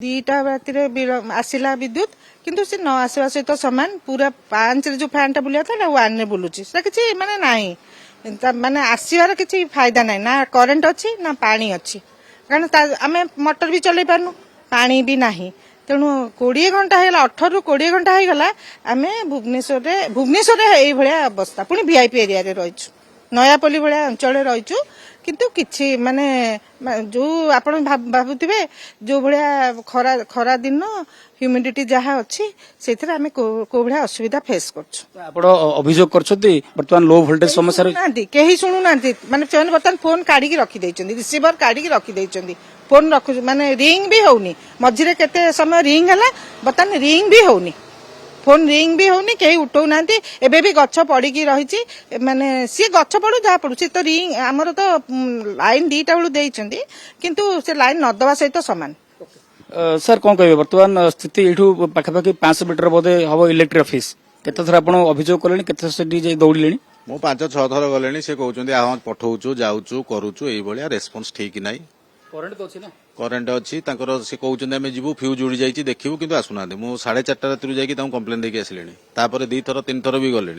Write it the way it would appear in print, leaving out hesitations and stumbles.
दीटा राति आसला विद्युत किंतु से न आसवा सहित सामान पूरा 5 रे जो फैन टा बुलिया था ना 1 रे बुलुची से किछि माने नाही माने आसीवार किछि फायदा नाही ना करंट अछि ना पानी अछि कारण आमे मोटर भी चलै पारनु पानी भी नाही तेणु 20 घंटा हेला 18 रु 20 घंटा हे गला आमे भुवनेश्वर रे एई भलिया अवस्था पुनी वीआईपी एरिया रे रहिछु नयापल्ली भलिया अंचल रे रहिछु किंतु किछि माने जो आपण भाबुथिबे जो भलिया खरा दिन ह्यूमिडिटी जहा अछि सेथरे आमे को भलिया असुविधा फेस करछु आपण अभियोग करछथि वर्तमान लो वोल्टेज समस्या रे नांती केही सुनु नांती माने चैन बर्तन फोन काढी की रखी दैचंदी रिसीवर काढी की रखी दैचंदी फोन रखु माने रिंग भी होउनी मझिरे केते समय रिंग हला बर्तन रिंग भी होउनी फोन रिंग भी होनी कहीं उठौ नांती एबे भी गच्छ पड़ी की रहिची माने सी गच्छ पड़ू जा पड़ू से तो रिंग हमर तो लाइन दीटा बेलू देइचंदी किंतु से लाइन न दवा सहित समान सर कौन कहे वर्तमान स्थिति एठू पाखापाखि 500 मीटर बोधे हम इलेक्ट्रिक ऑफिस केते थर आपण अभियोग कलेनी केते सेठी जे दौड़िलेनी मु 5-6 थर गलेनी से कहउचंदी आ पठौचु जाउचु करूचु एई भलिया रेस्पॉन्स ठीक नाही करंट तो अछि ना करेन्ट अच्छी से कहते आम जीव फ्यूज उड़ी जाइए देखू किंतु आसुना मु 4:30 राति जाकि कंप्लेन देके आसिले 2 थर 3 थर भी गले